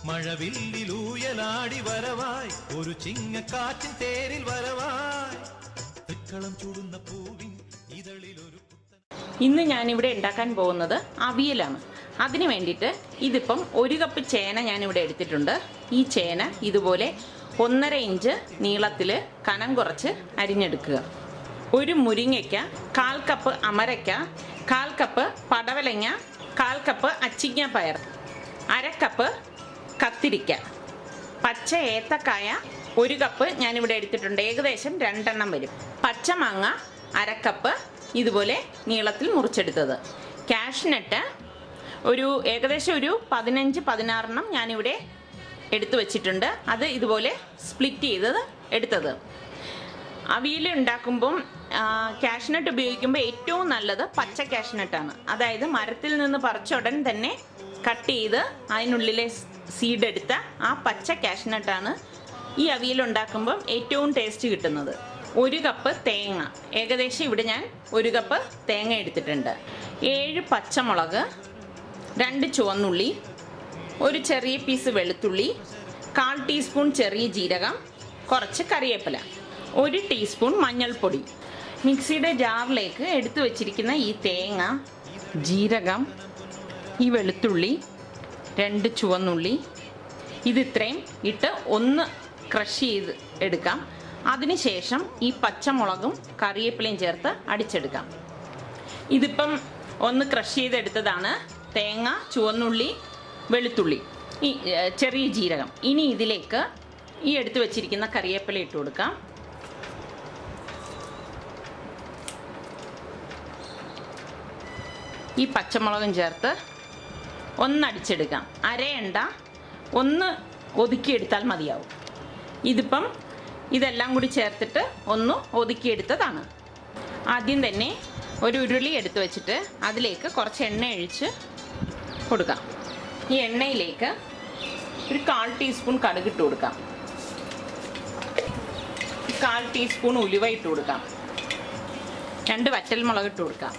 മഴവില്ലിലൂയലാടി വരവായി ഒരു ചിങ്ങക്കാറ്റിൻ തേരിൽ വരവായി തൃക്കളം ചൂടുന്ന പൂവിൻ ഇതളിൽ ഒരു. ഇന്ന് ഞാനിവിടെ ഉണ്ടാക്കാൻ പോകുന്നത് അവിയലാണ്. അതിന് വേണ്ടിയിട്ട് ഇതിപ്പം 1 കപ്പ് ചേന ഞാനിവിടെ എടുത്തിട്ടുണ്ട്. ഈ ചേന ഇതുപോലെ 1.5 ഇഞ്ച് നീളത്തിൽ കനം കുറച്ച് അരിഞ്ഞെടുക്കുക. ഒരു മുരിങ്ങയ്ക്ക, 1/4 കപ്പ് അമരയ്ക്ക, 1/4 കപ്പ് പടവലങ്ങ, 1/4 കപ്പ് അച്ചിങ്ങ പയർ, 1/2 കപ്പ് കത്തിരിക്ക, പച്ച ഏത്തക്കായ 1 കപ്പ് ഞാനിവിടെ എടുത്തിട്ടുണ്ട്. ഏകദേശം 2 എണ്ണം വരും. പച്ചമാങ്ങ 1/2 കപ്പ് ഇതുപോലെ നീളത്തിൽ മുറിച്ചെടുത്തത്. കാഷ്നട്ട് ഏകദേശം ഒരു 15-16 എണ്ണം ഞാനിവിടെ എടുത്തു വച്ചിട്ടുണ്ട്. അത് ഇതുപോലെ സ്പ്ലിറ്റ് ചെയ്തത് എടുത്തത്. അവിയൽ ഉണ്ടാക്കുമ്പം കാഷ്നട്ട് ഉപയോഗിക്കുമ്പോൾ ഏറ്റവും നല്ലത് പച്ച കാഷ്നട്ടാണ്. അതായത് മരത്തിൽ നിന്ന് പറിച്ച ഉടൻ തന്നെ കട്ട് ചെയ്ത് അതിനുള്ളിലെ സീഡ് എടുത്ത ആ പച്ച കാഷ്നട്ടാണ് ഈ അവിയൽ ഉണ്ടാക്കുമ്പം ഏറ്റവും ടേസ്റ്റ് കിട്ടുന്നത്. 1 കപ്പ് തേങ്ങ, ഏകദേശം ഇവിടെ ഞാൻ 1 കപ്പ് തേങ്ങ എടുത്തിട്ടുണ്ട്. 7 പച്ചമുളക്, 2 ചുവന്നുള്ളി, ഒരു ചെറിയ പീസ് വെളുത്തുള്ളി, 1/4 ടീസ്പൂൺ ചെറിയ ജീരകം, കുറച്ച് കറിവേപ്പില, 1 ടീസ്പൂൺ മഞ്ഞൾപ്പൊടി. മിക്സിയുടെ ജാറിലേക്ക് എടുത്തു വച്ചിരിക്കുന്ന ഈ തേങ്ങ, ജീരകം, ഈ വെളുത്തുള്ളി, 2 ചുവന്നുള്ളി, ഇത്രയും ഇട്ട് ഒന്ന് ക്രഷ് ചെയ്ത് എടുക്കാം. അതിനുശേഷം ഈ പച്ചമുളകും കറിവേപ്പിലയും ചേർത്ത് അടിച്ചെടുക്കാം. ഇതിപ്പം ഒന്ന് ക്രഷ് ചെയ്തെടുത്തതാണ്. തേങ്ങ, ചുവന്നുള്ളി, വെളുത്തുള്ളി, ഈ ചെറിയ ജീരകം. ഇനി ഇതിലേക്ക് ഈ എടുത്തു വച്ചിരിക്കുന്ന കറിവേപ്പില ഇട്ട് കൊടുക്കാം. ഈ പച്ചമുളകും ചേർത്ത് ഒന്നടിച്ചെടുക്കാം. അരയണ്ട, ഒന്ന് ഒതുക്കിയെടുത്താൽ മതിയാവും. ഇതിപ്പം ഇതെല്ലാം കൂടി ചേർത്തിട്ട് ഒന്ന് ഒതുക്കിയെടുത്തതാണ്. ആദ്യം തന്നെ ഒരു ഉരുളി എടുത്ത് വെച്ചിട്ട് അതിലേക്ക് കുറച്ച് എണ്ണ ഒഴിച്ച് കൊടുക്കാം. ഈ എണ്ണയിലേക്ക് ഒരു 1/4 ടീസ്പൂൺ കടുക് ഇട്ട് കൊടുക്കാം. 1/4 ടീസ്പൂൺ ഉലുവ ഇട്ട് കൊടുക്കാം. 2 വറ്റൽമുളക് ഇട്ട് കൊടുക്കാം.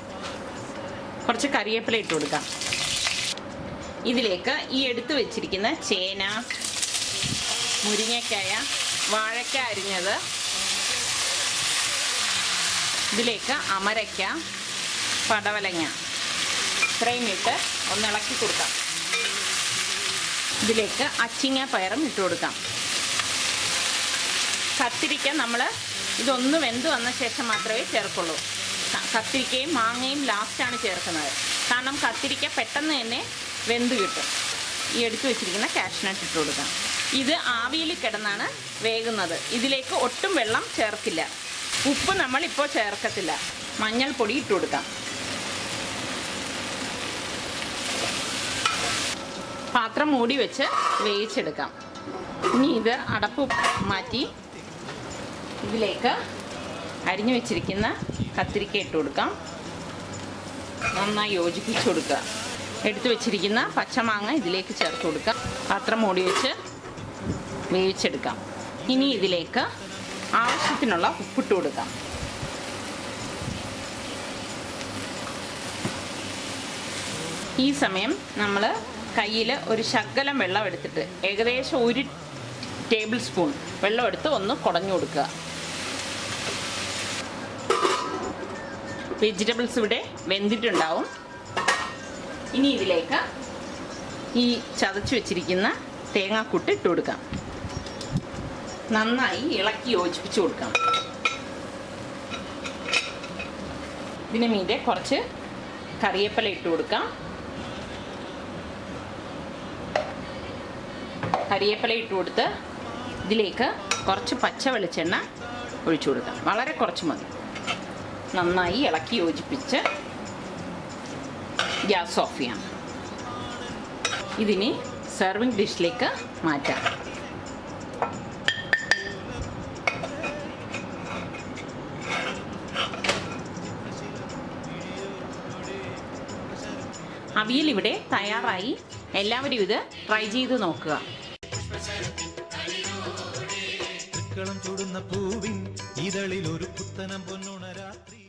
കുറച്ച് കറിവേപ്പില ഇട്ട് കൊടുക്കാം. ഇതിലേക്ക് ഈ എടുത്തു വെച്ചിരിക്കുന്ന ചേന, മുരിങ്ങക്കായ, വാഴയ്ക്ക അരിഞ്ഞത്, ഇതിലേക്ക് അമരയ്ക്ക, പടവലങ്ങ ഇത്രയും ഇട്ട് ഒന്ന് ഇളക്കി കൊടുക്കാം. ഇതിലേക്ക് അച്ചിങ്ങ പയറും ഇട്ട് കൊടുക്കാം. കത്തിരിക്ക നമ്മൾ ഇതൊന്ന് വെന്ത് വന്ന ശേഷം മാത്രമേ ചേർക്കുള്ളൂ. കത്തിരിക്കയും മാങ്ങയും ലാസ്റ്റാണ് ചേർക്കുന്നത്. കാരണം കത്തിരിക്ക പെട്ടെന്ന് തന്നെ വെന്ത് കിട്ടും. ഈ എടുത്തു വെച്ചിരിക്കുന്ന കാഷ്നട്ട് ഇട്ട് കൊടുക്കാം. ഇത് ആവിയിൽ കിടന്നാണ് വേകുന്നത്. ഇതിലേക്ക് ഒട്ടും വെള്ളം ചേർക്കില്ല. ഉപ്പ് നമ്മളിപ്പോൾ ചേർക്കത്തില്ല. മഞ്ഞൾപ്പൊടി ഇട്ട് കൊടുക്കാം. പാത്രം മൂടി വെച്ച് വേവിച്ചെടുക്കാം. ഇനി ഇത് അടപ്പ് മാറ്റി ഇതിലേക്ക് അരിഞ്ഞു വെച്ചിരിക്കുന്ന കത്തിരിക്ക ഇട്ട് കൊടുക്കാം. നന്നായി യോജിപ്പിച്ച് കൊടുക്കുക. എടുത്തു വെച്ചിരിക്കുന്ന പച്ചമാങ്ങ ഇതിലേക്ക് ചേർത്ത് കൊടുക്കാം. പാത്രം മൂടി വെച്ച് വേവിച്ചെടുക്കാം. ഇനി ഇതിലേക്ക് ആവശ്യത്തിനുള്ള ഉപ്പിട്ട് കൊടുക്കാം. ഈ സമയം നമ്മൾ കയ്യിൽ ഒരു ശകലം വെള്ളം എടുത്തിട്ട് ഏകദേശം 1 ടേബിൾ സ്പൂൺ വെള്ളം എടുത്ത് ഒന്ന് കുടഞ്ഞു കൊടുക്കുക. വെജിറ്റബിൾസ് ഇവിടെ വെന്തിട്ടുണ്ടാവും. ഇനി ഇതിലേക്ക് ഈ ചതച്ച് വെച്ചിരിക്കുന്ന തേങ്ങാക്കൂട്ട് ഇട്ട് കൊടുക്കാം. നന്നായി ഇളക്കി യോജിപ്പിച്ച് കൊടുക്കാം. ഇതിന് മീതെ കുറച്ച് കറിവേപ്പില ഇട്ട് കൊടുക്കാം. കറിവേപ്പില ഇട്ട് കൊടുത്ത് ഇതിലേക്ക് കുറച്ച് പച്ച വെളിച്ചെണ്ണ ഒഴിച്ചു കൊടുക്കാം. വളരെ കുറച്ച് മതി. നന്നായി ഇളക്കി യോജിപ്പിച്ച് ഗ്യാസ് ഓഫ് ചെയ്യാം. ഇതിനി സെർവിങ് ഡിഷിലേക്ക് മാറ്റാം. അവിയൽ ഇവിടെ തയ്യാറായി. എല്ലാവരും ഇത് ട്രൈ ചെയ്ത് നോക്കുക. ചൂടുന്ന പൂവിൻ ഇതളിൽ ഒരു പുത്തനം പൊന്നുണരാത്രി.